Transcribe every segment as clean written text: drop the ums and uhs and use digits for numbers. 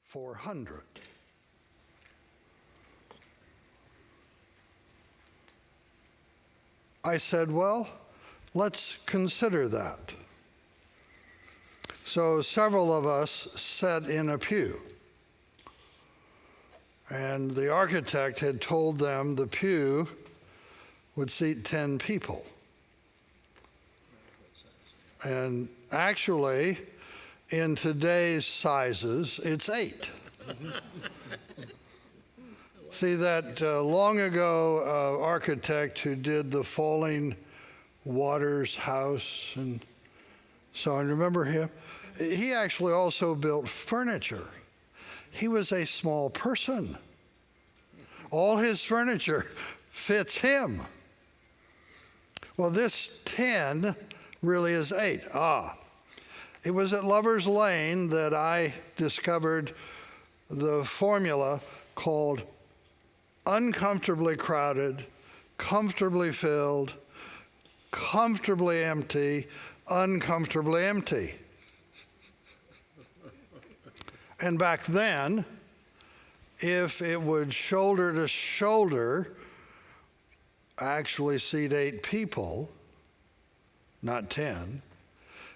400. I said, well, let's consider that. So several of us sat in a pew. And the architect had told them the pew would seat 10 people. And actually, in today's sizes, it's 8. See, that long ago architect who did the Falling Waters house and so on, remember him? He actually also built furniture. He was a small person. All his furniture fits him. Well, this 10 really is 8. It was at Lovers Lane that I discovered the formula called uncomfortably crowded, comfortably filled, comfortably empty, uncomfortably empty. And back then, if it would shoulder to shoulder actually seat 8 people, not 10,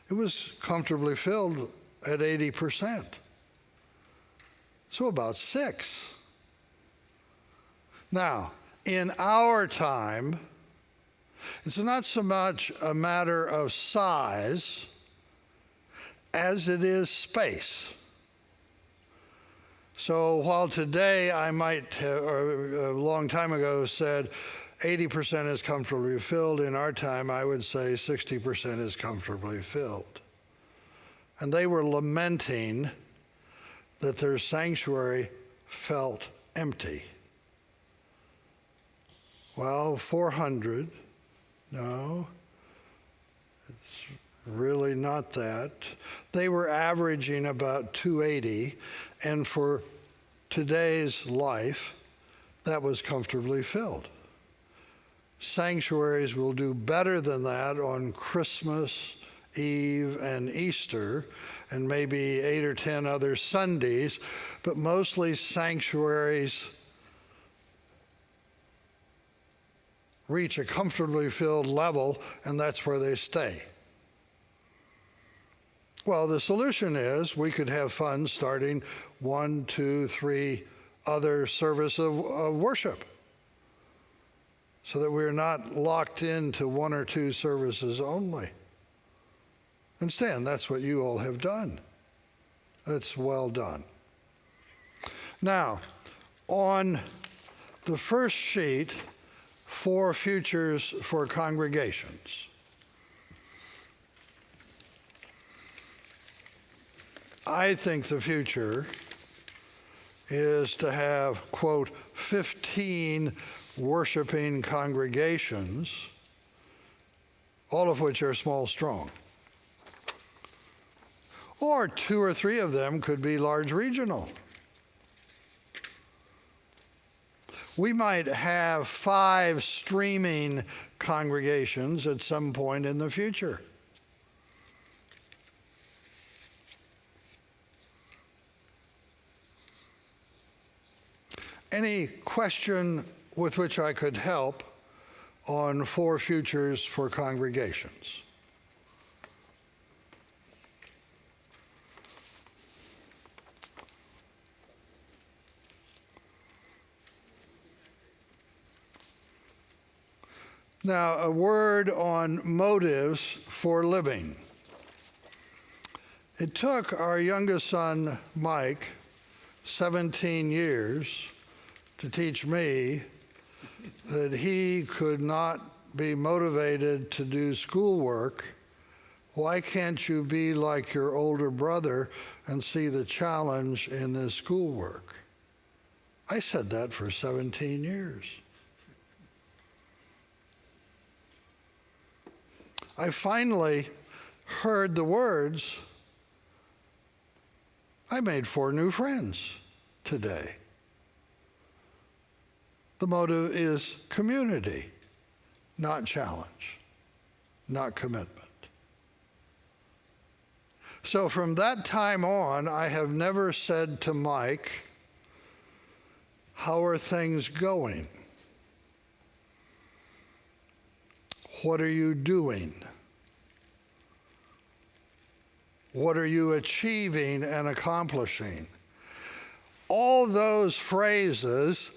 it was comfortably filled at 80%. So about 6. Now, in our time, it's not so much a matter of size as it is space. So while today I might have, or a long time ago said 80% is comfortably filled, in our time I would say 60% is comfortably filled. And they were lamenting that their sanctuary felt empty. Well, 400, no, it's really not that. They were averaging about 280, and for today's life, that was comfortably filled. Sanctuaries will do better than that on Christmas Eve and Easter, and maybe 8 or 10 other Sundays, but mostly sanctuaries reach a comfortably filled level, and that's where they stay. Well, the solution is we could have funds starting 1, 2, 3 other service of worship so that we're not locked into 1 or 2 services only. Understand, that's what you all have done. That's well done. Now, on the first sheet, 4 futures for congregations. I think the future is to have, quote, 15 worshiping congregations, all of which are small, strong. Or 2 or 3 of them could be large regional. We might have 5 streaming congregations at some point in the future. Any question with which I could help on 4 futures for congregations? Now, a word on motives for living. It took our youngest son, Mike, 17 years to teach me that he could not be motivated to do schoolwork. Why can't you be like your older brother and see the challenge in this schoolwork? I said that for 17 years. I finally heard the words, I made 4 new friends today. The motive is community, not challenge, not commitment. So from that time on, I have never said to Mike, "How are things going? What are you doing? What are you achieving and accomplishing?" All those phrases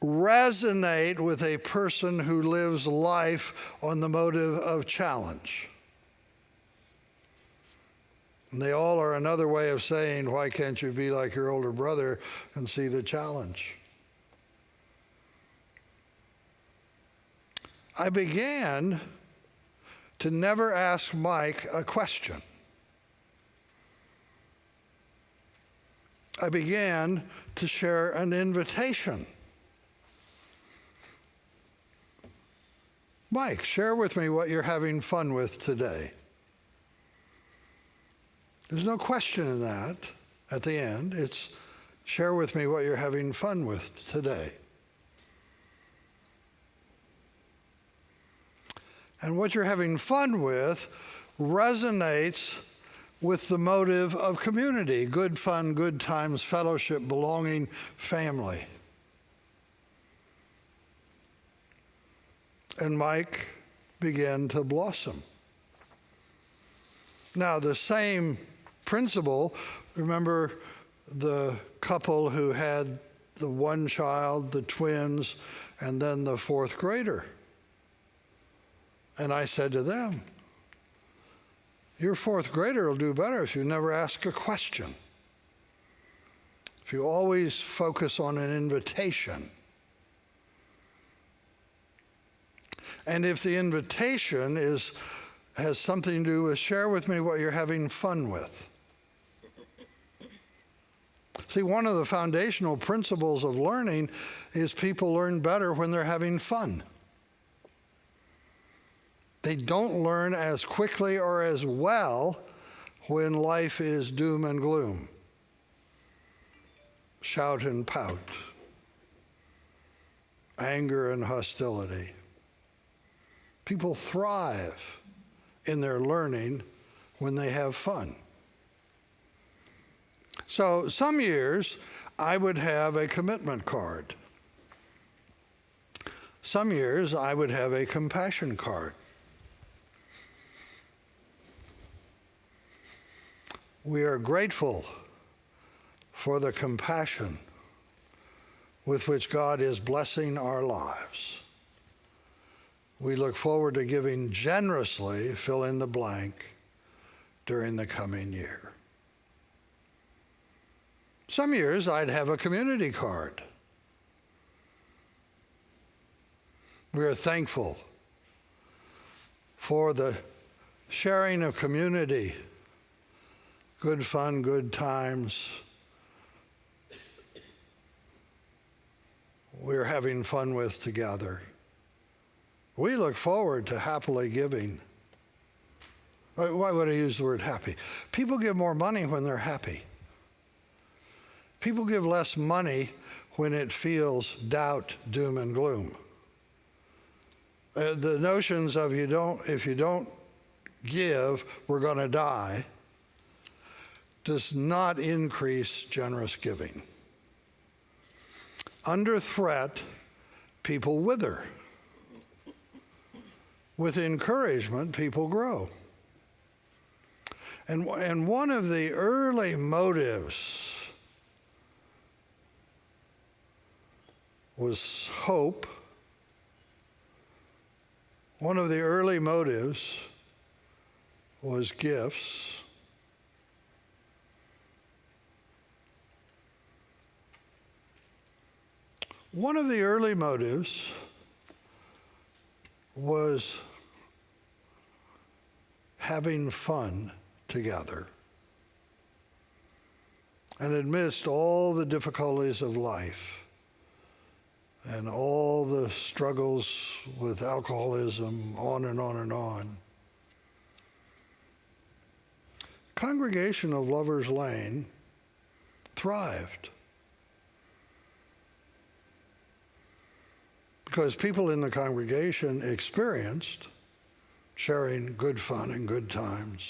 resonate with a person who lives life on the motive of challenge. And they all are another way of saying, why can't you be like your older brother and see the challenge? I began to never ask Mike a question. I began to share an invitation. Mike, share with me what you're having fun with today. There's no question in that at the end. It's share with me what you're having fun with today. And what you're having fun with resonates with the motive of community, good fun, good times, fellowship, belonging, family. And Mike began to blossom. Now, the same principle, remember the couple who had the one child, the twins, and then the fourth grader. And I said to them, your fourth grader will do better if you never ask a question. If you always focus on an invitation. And if the invitation has something to do with share with me what you're having fun with. See, one of the foundational principles of learning is people learn better when they're having fun. They don't learn as quickly or as well when life is doom and gloom, shout and pout, anger and hostility. People thrive in their learning when they have fun. So some years I would have a commitment card. Some years I would have a compassion card. We are grateful for the compassion with which God is blessing our lives. We look forward to giving generously, fill in the blank, during the coming year. Some years I'd have a community card. We are thankful for the sharing of community, good fun, good times. We're having fun with together. We look forward to happily giving. Why would I use the word happy? People give more money when they're happy. People give less money when it feels doubt, doom, and gloom. The notions of if you don't give, we're going to die, does not increase generous giving. Under threat, people wither. With encouragement, people grow. And one of the early motives was hope. One of the early motives was gifts. One of the early motives was having fun together. And amidst all the difficulties of life and all the struggles with alcoholism, on and on and on, congregation of Lovers Lane thrived. Because people in the congregation experienced sharing good fun and good times,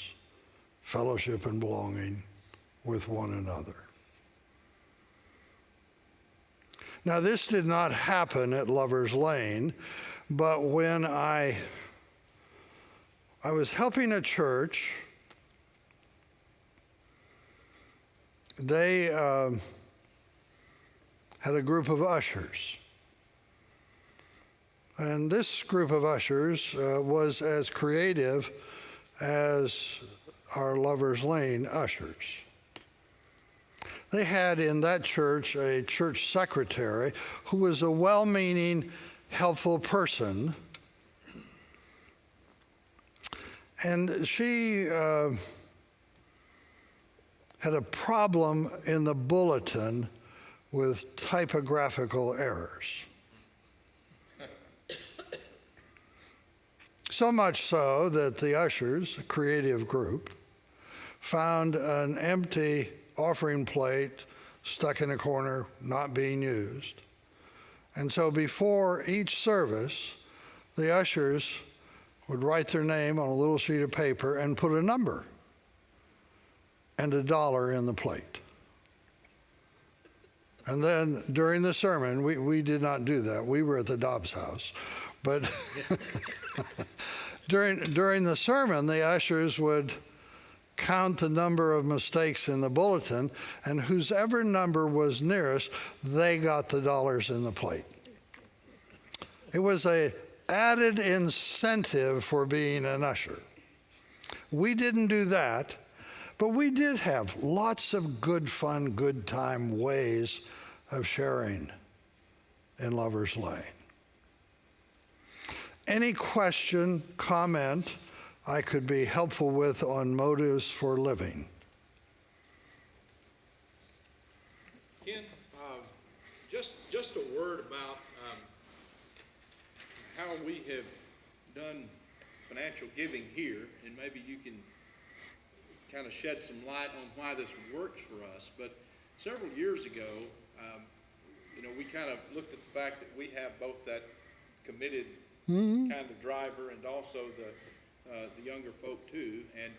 fellowship and belonging with one another. Now, this did not happen at Lovers Lane, but when I was helping a church, they had a group of ushers. And this group of ushers was as creative as our Lovers Lane ushers. They had in that church a church secretary who was a well-meaning, helpful person. And she had a problem in the bulletin with typographical errors. So much so that the ushers, a creative group, found an empty offering plate stuck in a corner, not being used. And so before each service, the ushers would write their name on a little sheet of paper and put a number and $1 in the plate. And then during the sermon, we did not do that. We were at the Dobbs house. But during the sermon, the ushers would count the number of mistakes in the bulletin, and whosever number was nearest, they got the dollars in the plate. It was an added incentive for being an usher. We didn't do that, but we did have lots of good fun, good time ways of sharing in Lovers Lane. Any question, comment I could be helpful with on motives for living? Ken, just a word about how we have done financial giving here, and maybe you can kind of shed some light on why this works for us. But several years ago, we kind of looked at the fact that we have both that committed kind of driver and also the younger folk too, and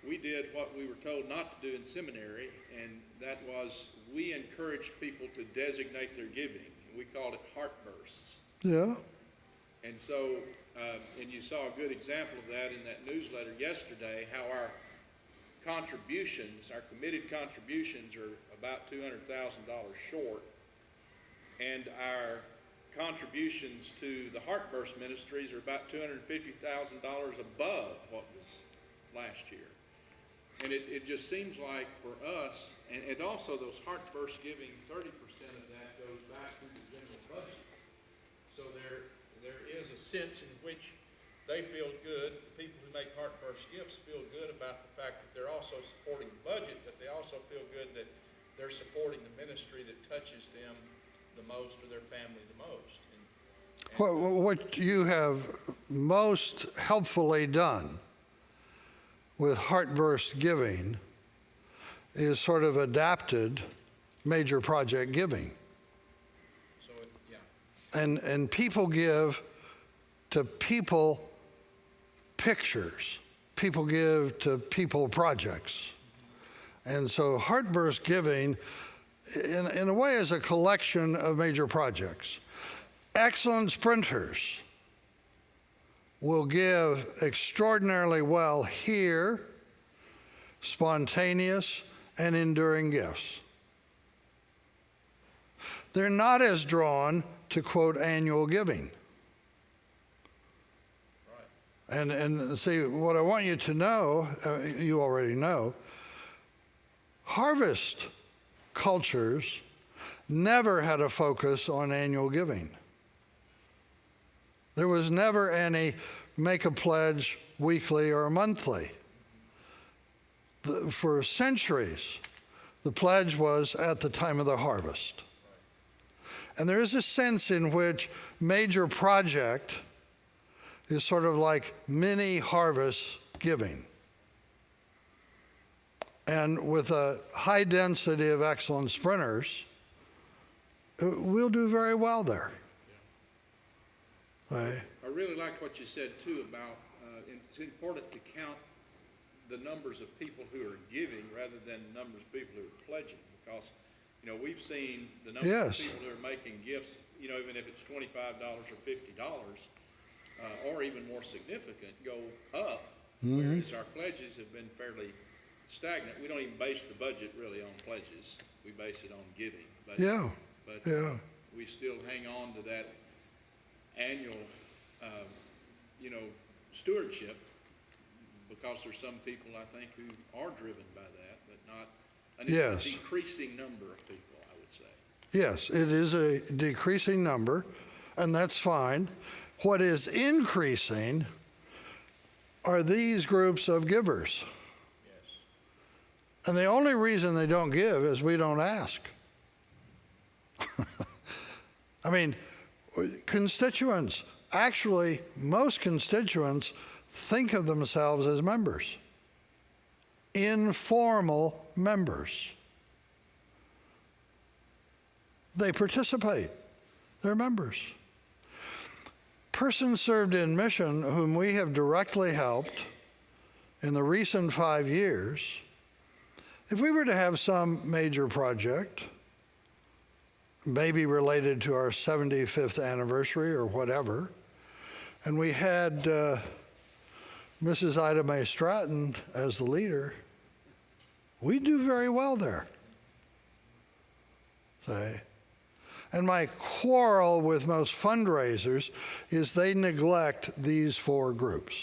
we did what we were told not to do in seminary, and that was we encouraged people to designate their giving. We called it heartbursts. Yeah. And so, and you saw a good example of that in that newsletter yesterday, how our contributions, our committed contributions are about $200,000 short, and our contributions to the Heartburst Ministries are about $250,000 above what was last year. And it just seems like for us, and also those Heartburst giving, 30% of that goes back to the general budget. So there is a sense in which they feel good, the people who make Heartburst gifts feel good about the fact that they're also supporting the budget, but they also feel good that they're supporting the ministry that touches them the most or their family the most. What you have most helpfully done with Heartburst giving is sort of adapted major project giving. So, yeah. And people give to people pictures. People give to people projects. And so Heartburst giving, in a way, is a collection of major projects. Excellent sprinters will give extraordinarily well here, spontaneous and enduring gifts. They're not as drawn to, quote, annual giving. Right. And see, what I want you to know, you already know, harvest cultures never had a focus on annual giving. There was never any make a pledge weekly or monthly. For centuries, the pledge was at the time of the harvest. And there is a sense in which major project is sort of like mini harvest giving. And with a high density of excellent sprinters, we'll do very well there. I really liked what you said too about it's important to count the numbers of people who are giving rather than the numbers of people who are pledging, because, you know, we've seen the number of Yes. people who are making gifts, you know, even if it's $25 or $50, or even more significant, go up, whereas our pledges have been fairly stagnant. We don't even base the budget really on pledges. We base it on giving. But, Yeah. but Yeah. we still hang on to that annual, you know, stewardship, because there's some people, I think, who are driven by that, but not Yes. a decreasing number of people, I would say. Yes, it is a decreasing number, and that's fine. What is increasing are these groups of givers. Yes. And the only reason they don't give is we don't ask. I mean, constituents, actually, most constituents think of themselves as members, informal members. They participate, they're members. Persons served in mission whom we have directly helped in the recent 5 years, if we were to have some major project, maybe related to our 75th anniversary or whatever, and we had Mrs. Ida Mae Stratton as the leader, we do very well there. Say. And my quarrel with most fundraisers is they neglect these 4 groups.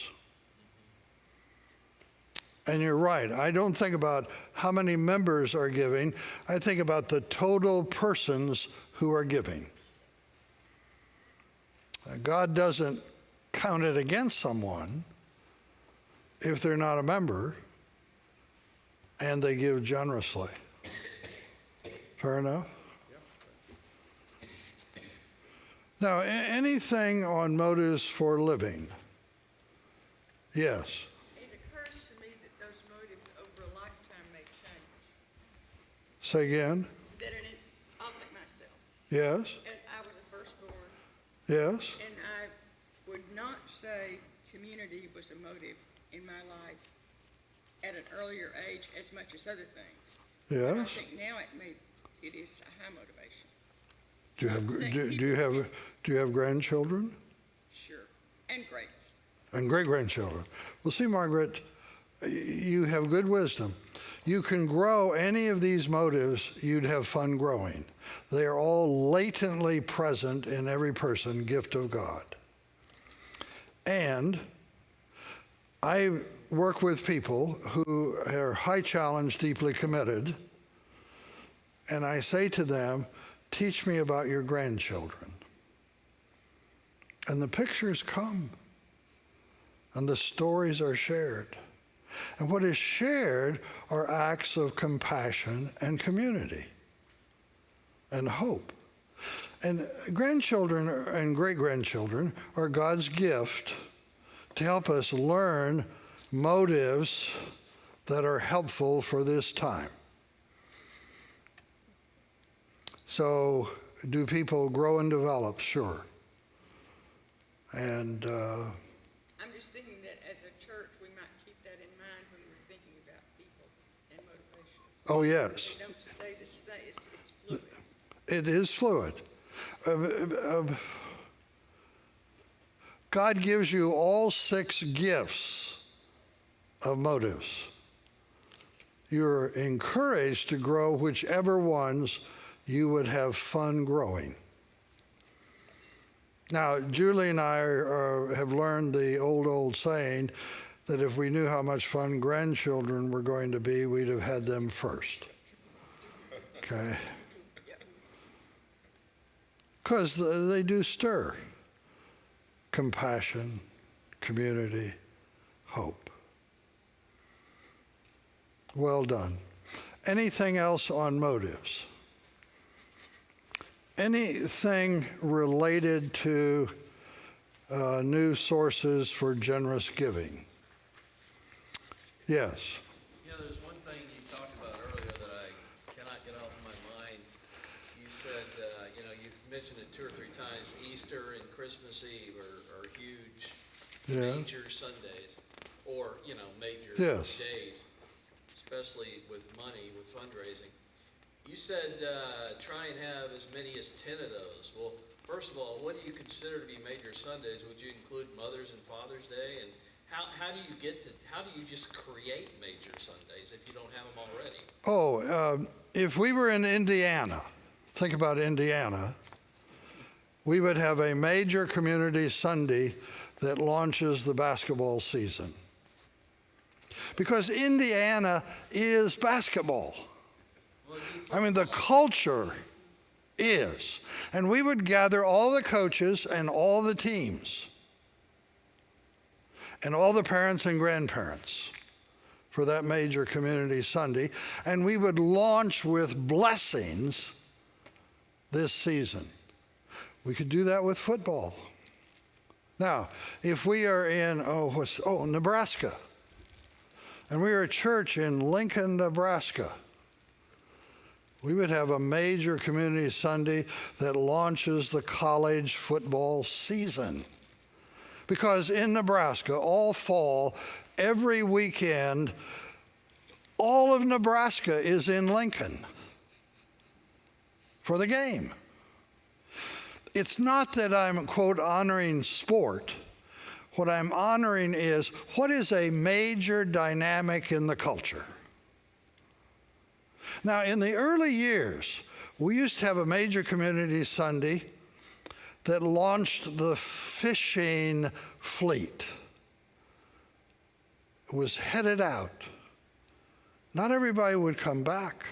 And you're right, I don't think about how many members are giving, I think about the total persons who are giving. God doesn't count it against someone if they're not a member and they give generously. Fair enough? Now, anything on motives for living? Yes. It occurs to me that those motives over a lifetime may change. Say again? I'll take myself. Yes. As I was a firstborn, Yes. and I would not say community was a motive in my life at an earlier age as much as other things. But I Yes. think now it is a high motivation. Do you have grandchildren Sure. And greats. and great grandchildren? Well, see, Margaret, you have good wisdom. You can grow any of these motives. You'd have fun growing. They are all latently present in every person, gift of God. And I work with people who are high challenge, deeply committed, and I say to them, teach me about your grandchildren. And the pictures come, and the stories are shared. And what is shared are acts of compassion and community and hope. And grandchildren and great-grandchildren are God's gift to help us learn motives that are helpful for this time. So, do people grow and develop? Sure. And I'm just thinking that as a church, we might keep that in mind when we're thinking about people and motivations. oh yes, They don't stay the same. It's fluid. it is fluid. God gives you all 6 gifts of motives. You're encouraged to grow whichever ones you would have fun growing. Now, Julie and I have learned the old saying that if we knew how much fun grandchildren were going to be, we'd have had them first. Okay? Because they do stir compassion, community, hope. Well done. Anything else on motives? Anything related to new sources for generous giving? Yes. Yeah, there's one thing you talked about earlier that I cannot get off my mind. You said, you've mentioned it 2 or 3 times, Easter and Christmas Eve are huge Yeah. major Sundays. or, you know, major Yes. days, especially with money, with fundraising. You said try and have as many as 10 of those. Well, first of all, what do you consider to be major Sundays? Would you include Mother's and Father's Day? And how do you just create major Sundays if you don't have them already? If we were in Indiana, think about Indiana, we would have a major community Sunday that launches the basketball season. Because Indiana is basketball. I mean, the culture is. And we would gather all the coaches and all the teams and all the parents and grandparents for that major community Sunday. And we would launch with blessings this season. We could do that with football. Now, if we are in, Nebraska, and we are a church in Lincoln, Nebraska, we would have a major community Sunday that launches the college football season. Because in Nebraska, all fall, every weekend, all of Nebraska is in Lincoln for the game. It's not that I'm, quote, honoring sport. What I'm honoring is what is a major dynamic in the culture. Now, in the early years, we used to have a major community Sunday that launched the fishing fleet. It was headed out. Not everybody would come back.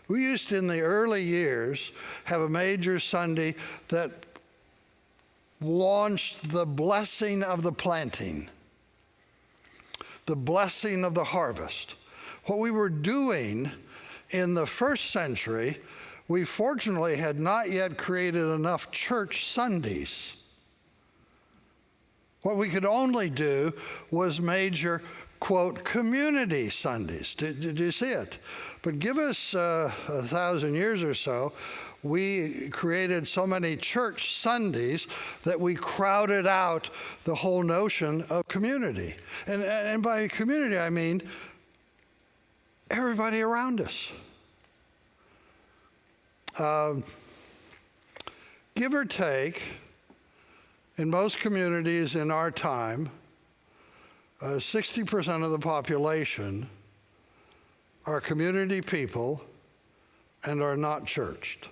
We used to, in the early years, have a major Sunday that launched the blessing of the planting, the blessing of the harvest. What we were doing in the first century, we fortunately had not yet created enough church Sundays. What we could only do was major, quote, community Sundays. Did you see it? But give us 1,000 years or so, we created so many church Sundays that we crowded out the whole notion of community. And by community, I mean everybody around us. Give or take, in most communities in our time, 60% of the population are community people and are not churched.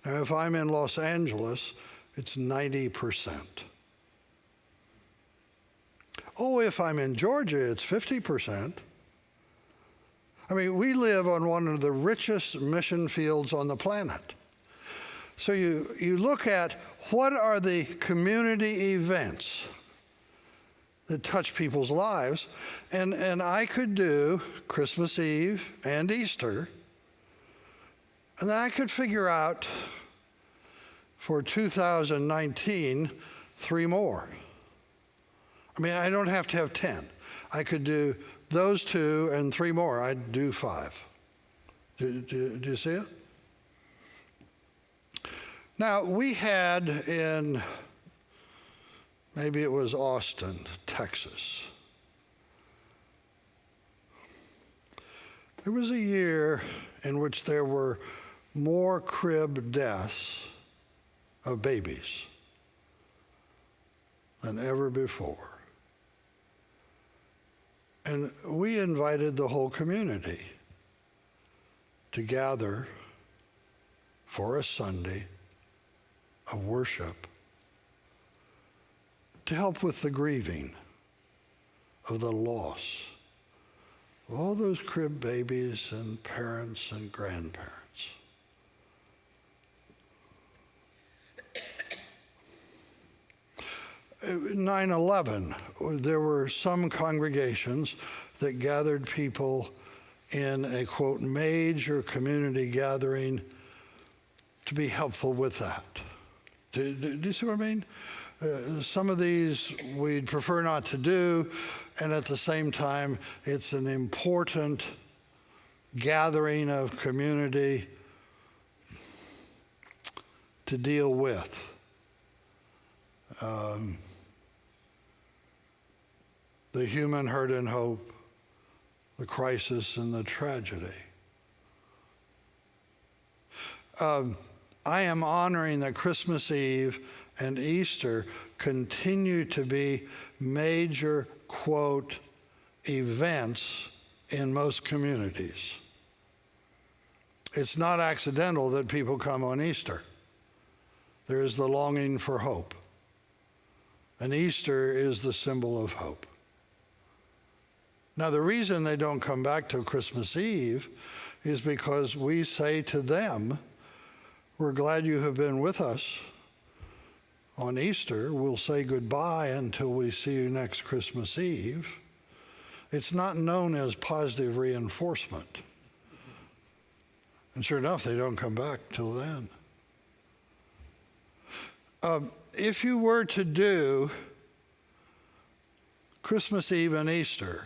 Now, if I'm in Los Angeles, it's 90%. Oh, if I'm in Georgia, it's 50%. I mean, we live on one of the richest mission fields on the planet. So you look at what are the community events that touch people's lives, and I could do Christmas Eve and Easter, and then I could figure out for 2019 3 more. I mean, I don't have to have 10. I could do those 2 and 3 more. I'd do 5. Do you see it? Now, we had in, maybe it was Austin, Texas. There was a year in which there were more crib deaths of babies than ever before. And we invited the whole community to gather for a Sunday of worship to help with the grieving of the loss of all those crib babies and parents and grandparents. 9/11, there were some congregations that gathered people in a, quote, major community gathering to be helpful with that. Do you see what I mean? Some of these we'd prefer not to do, and at the same time, it's an important gathering of community to deal with. the human hurt and hope, the crisis and the tragedy. I am honoring that Christmas Eve and Easter continue to be major, quote, events in most communities. It's not accidental that people come on Easter. There is the longing for hope. And Easter is the symbol of hope. Now, the reason they don't come back till Christmas Eve is because we say to them, we're glad you have been with us on Easter. We'll say goodbye until we see you next Christmas Eve. It's not known as positive reinforcement. And sure enough, they don't come back till then. If you were to do Christmas Eve and Easter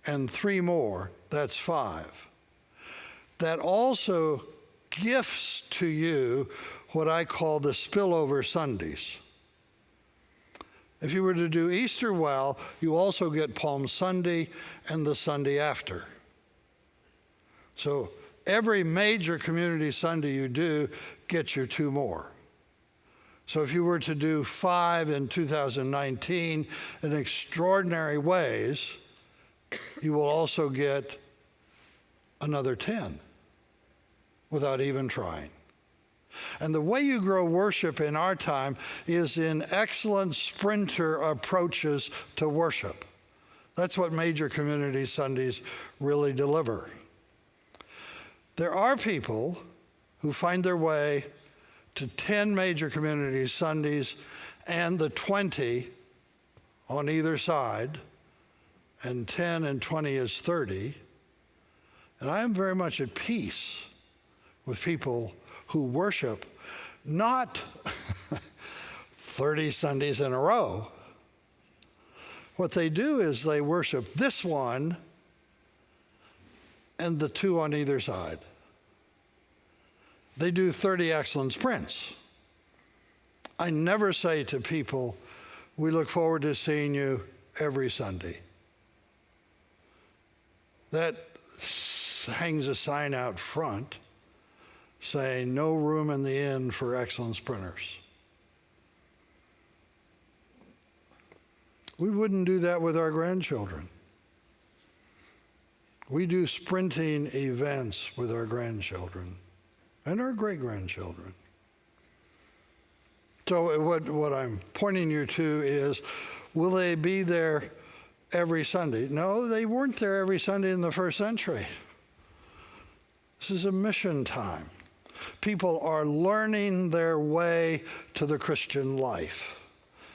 and 3 more, that's 5. That also gifts to you what I call the spillover Sundays. If you were to do Easter well, you also get Palm Sunday and the Sunday after. So every major community Sunday you do gets you 2 more. So if you were to do 5 in 2019 in extraordinary ways, you will also get another 10 without even trying. And the way you grow worship in our time is in excellent sprinter approaches to worship. That's what major community Sundays really deliver. There are people who find their way to 10 major community Sundays and the 20 on either side, and 10 and 20 is 30. And I am very much at peace with people who worship not 30 Sundays in a row. What they do is they worship this one and the 2 on either side. They do 30 excellent sprints. I never say to people, we look forward to seeing you every Sunday. That hangs a sign out front saying no room in the inn for excellent sprinters. We wouldn't do that with our grandchildren. We do sprinting events with our grandchildren and our great-grandchildren. So what I'm pointing you to is, will they be there every Sunday? No, they weren't there every Sunday in the first century. This is a mission time. People are learning their way to the Christian life.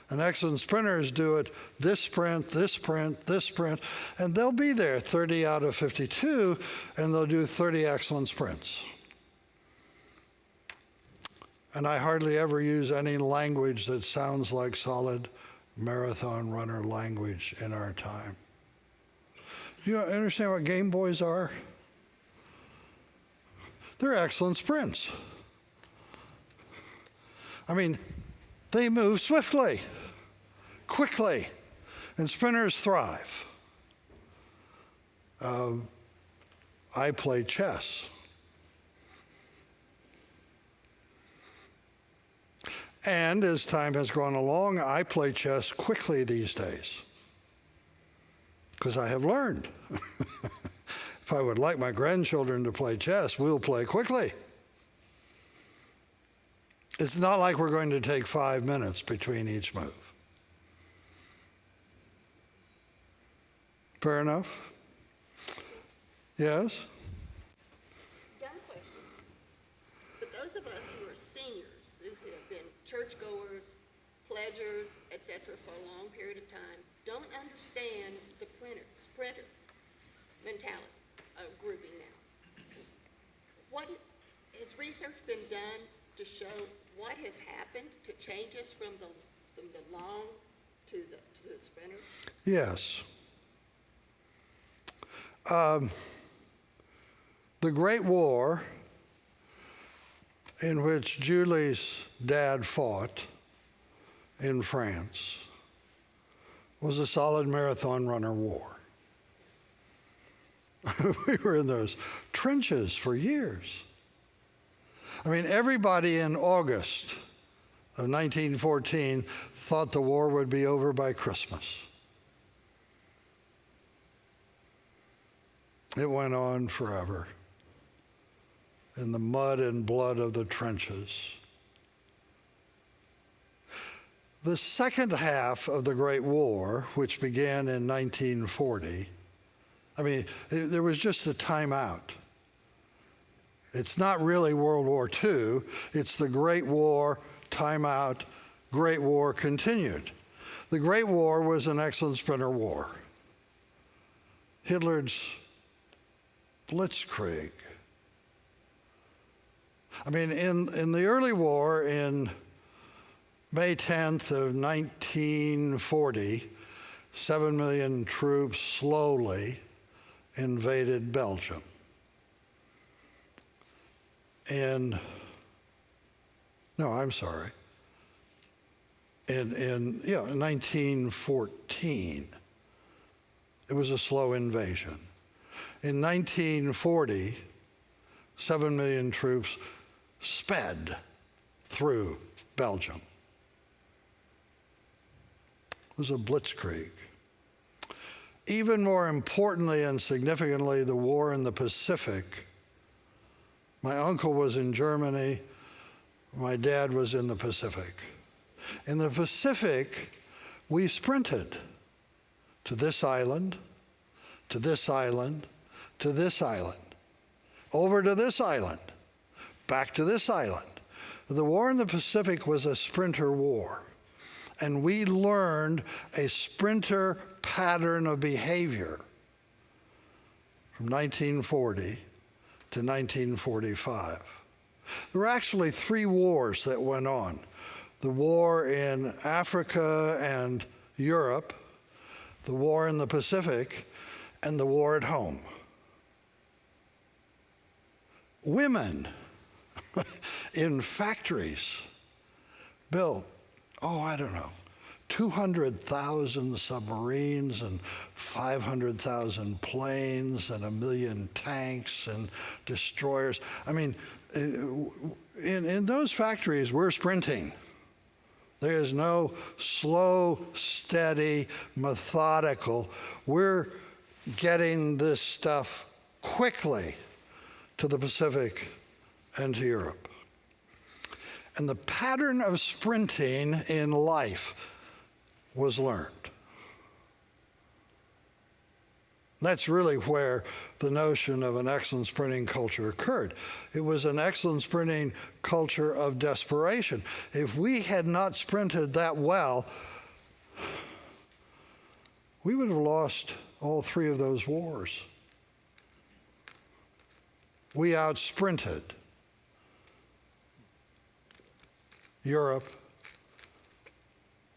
And excellent sprinters do it this sprint, this sprint, this sprint, and they'll be there 30 out of 52, and they'll do 30 excellent sprints. And I hardly ever use any language that sounds like solid marathon runner language in our time. Do you understand what Game Boys are? They're excellent sprints. I mean, they move swiftly, quickly, and sprinters thrive. I play chess. And as time has gone along, I play chess quickly these days because I have learned. If I would like my grandchildren to play chess, we'll play quickly. It's not like we're going to take 5 minutes between each move. Fair enough? Yes? Dumb question. But those of us who are seniors, who have been churchgoers, pledgers, etc., for a long period of time, don't understand the sprinter mentality of grouping now. What has research been done to show what has happened to change us from the long to the sprinter? Yes. The Great War, in which Julie's dad fought in France, was a solid marathon runner war. We were in those trenches for years. I mean, everybody in August of 1914 thought the war would be over by Christmas. It went on forever in the mud and blood of the trenches. The second half of the Great War, which began in 1940, I mean, there was just a timeout. It's not really World War II. It's the Great War, timeout, Great War continued. The Great War was an excellent sprinter war. Hitler's Blitzkrieg. I mean, in the early war, in May 10th of 1940, 7 million troops slowly invaded Belgium. In 1914, it was a slow invasion. In 1940, 7 million troops sped through Belgium. It was a blitzkrieg. Even more importantly and significantly, the war in the Pacific. My uncle was in Germany. My dad was in the Pacific. In the Pacific, we sprinted to this island, to this island, to this island, over to this island, back to this island. The war in the Pacific was a sprinter war, and we learned a sprinter pattern of behavior from 1940 to 1945. There were actually 3 wars that went on. The war in Africa and Europe, the war in the Pacific, and the war at home. Women in factories built, 200,000 submarines and 500,000 planes and 1 million tanks and destroyers. I mean, in those factories, we're sprinting. There is no slow, steady, methodical. We're getting this stuff quickly to the Pacific and to Europe. And the pattern of sprinting in life was learned. That's really where the notion of an excellent sprinting culture occurred. It was an excellent sprinting culture of desperation. If we had not sprinted that well, we would have lost all 3 of those wars. We out-sprinted Europe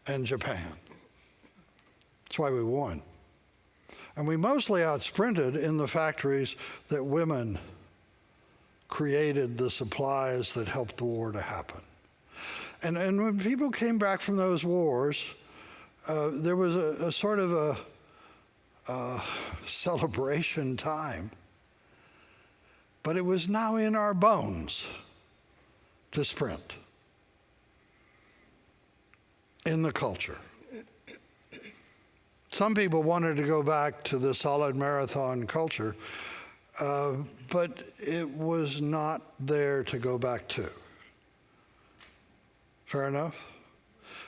and Japan. That's why we won. And we mostly out-sprinted in the factories that women created the supplies that helped the war to happen. And when people came back from those wars, there was a sort of a celebration time. But it was now in our bones to sprint in the culture. Some people wanted to go back to the solid marathon culture, but it was not there to go back to. Fair enough?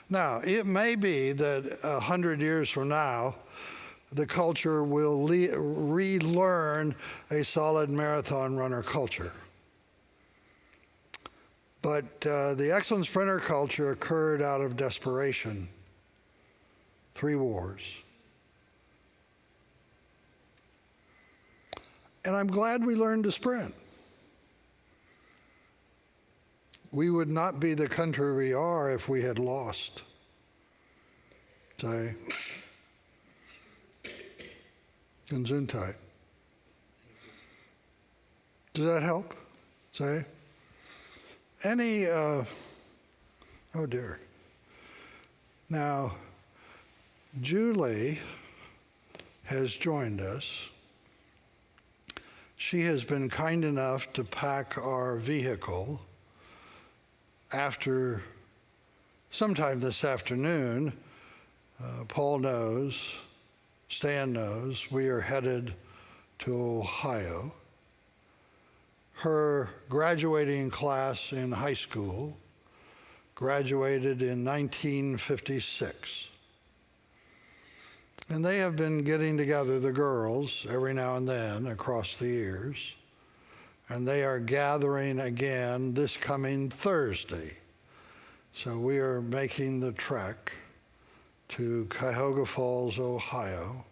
Now, it may be that 100 years from now, the culture will relearn a solid marathon runner culture. But the excellent sprinter culture occurred out of desperation. 3 wars. And I'm glad we learned to sprint. We would not be the country we are if we had lost. Say, Gesundheit. Does that help? Say, oh dear. Now, Julie has joined us. She has been kind enough to pack our vehicle. After sometime this afternoon, Paul knows, Stan knows, we are headed to Ohio. Her graduating class in high school graduated in 1956. And they have been getting together, the girls, every now and then across the years. And they are gathering again this coming Thursday. So we are making the trek to Cuyahoga Falls, Ohio,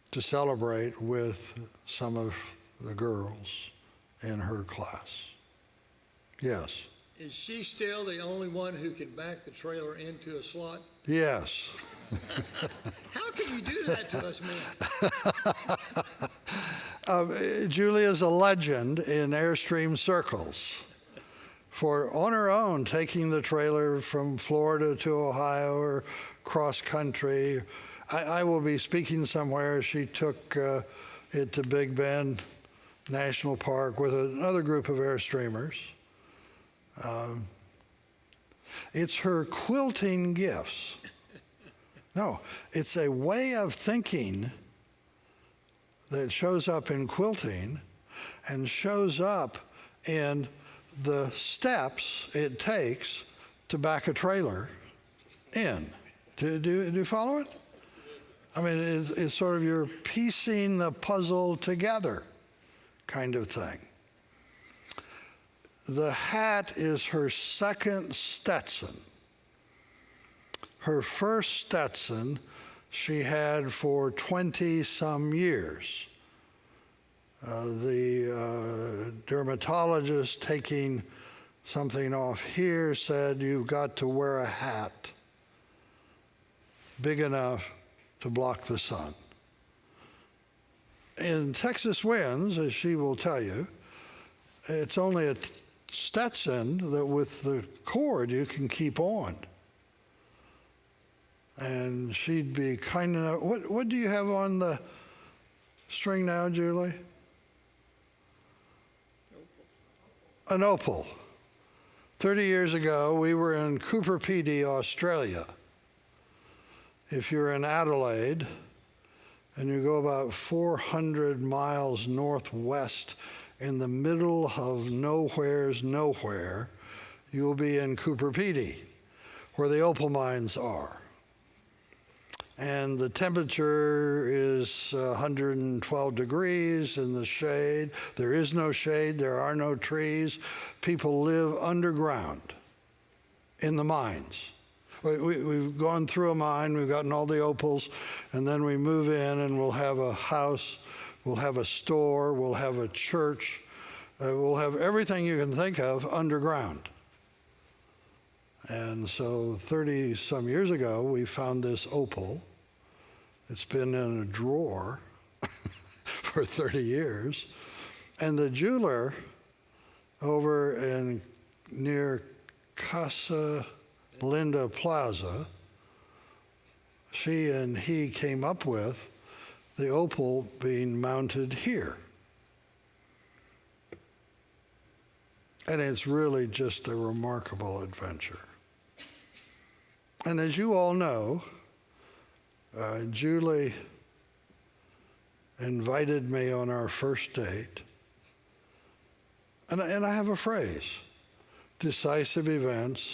to celebrate with some of the girls in her class. Yes. Is she still the only one who can back the trailer into a slot? Yes. How can you do that to us men? Julie is a legend in Airstream circles for, on her own, taking the trailer from Florida to Ohio or cross country. I will be speaking somewhere. She took it to Big Bend National Park with another group of Airstreamers. It's her quilting gifts. No, it's a way of thinking that shows up in quilting and shows up in the steps it takes to back a trailer in. Do you follow it? I mean, it's sort of you're piecing the puzzle together kind of thing. The hat is her second Stetson. Her first Stetson she had for 20-some years. The dermatologist taking something off here said, you've got to wear a hat big enough to block the sun. In Texas winds, as she will tell you, it's only a Stetson that with the cord you can keep on. And she'd be kind enough. What do you have on the string now, Julie? An opal. 30 years ago, we were in Cooper Pedy, Australia. If you're in Adelaide and you go about 400 miles northwest in the middle of nowhere's nowhere, you'll be in Cooper Pedy, where the opal mines are. And the temperature is 112 degrees in the shade. There is no shade, there are no trees. People live underground in the mines. We've gone through a mine, we've gotten all the opals, and then we move in and we'll have a house, we'll have a store, we'll have a church, we'll have everything you can think of underground. And so 30-some years ago, we found this opal. It's been in a drawer for 30 years. And the jeweler over near Casa Linda Plaza, she and he came up with the opal being mounted here. And it's really just a remarkable adventure. And as you all know, Julie invited me on our first date. And I have a phrase: decisive events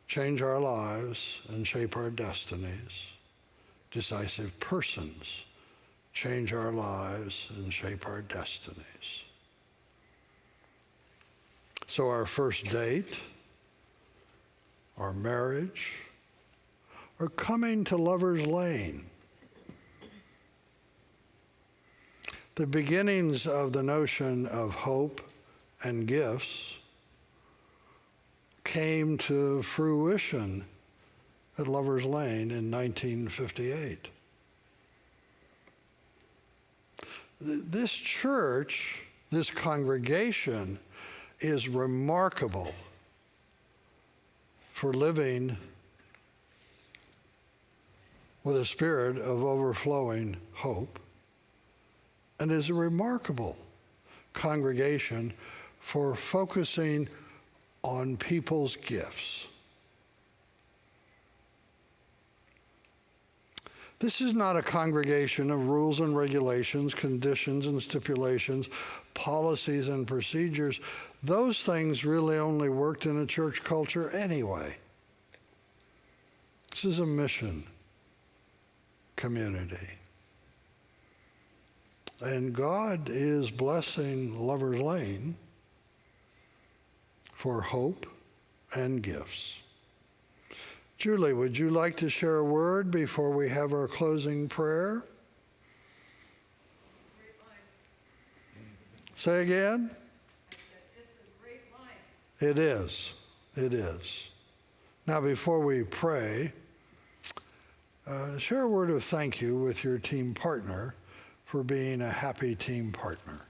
change our lives and shape our destinies. Decisive persons change our lives and shape our destinies. So our first date, our marriage, or coming to Lovers Lane, the beginnings of the notion of hope and gifts came to fruition at Lovers Lane in 1958. This church, this congregation, is remarkable for living with a spirit of overflowing hope, and is a remarkable congregation for focusing on people's gifts. This is not a congregation of rules and regulations, conditions and stipulations, policies and procedures. Those things really only worked in a church culture anyway. This is a mission community. And God is blessing Lovers Lane for hope and gifts. Julie, would you like to share a word before we have our closing prayer? Great line. Say again? I said, it's a great line. It is. It is. Now, before we pray, share a word of thank you with your team partner for being a happy team partner.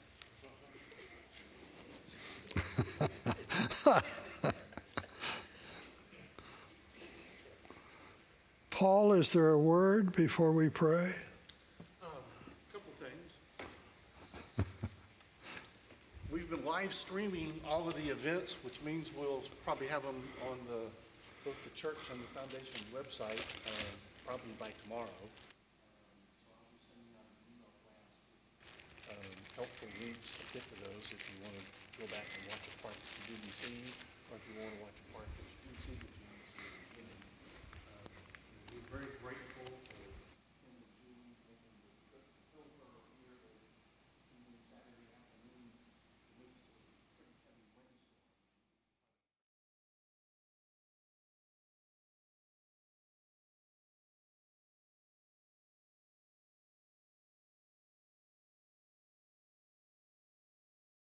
Paul, is there a word before we pray? Couple things. We've been live streaming all of the events, which means we'll probably have them on both the church and the foundation website, probably by tomorrow. So I'll be sending out an email blast with helpful links to get to those if you want to go back and watch a part that you didn't see, or if you want to watch a part that you did see but you didn't see at the beginning. We're very grateful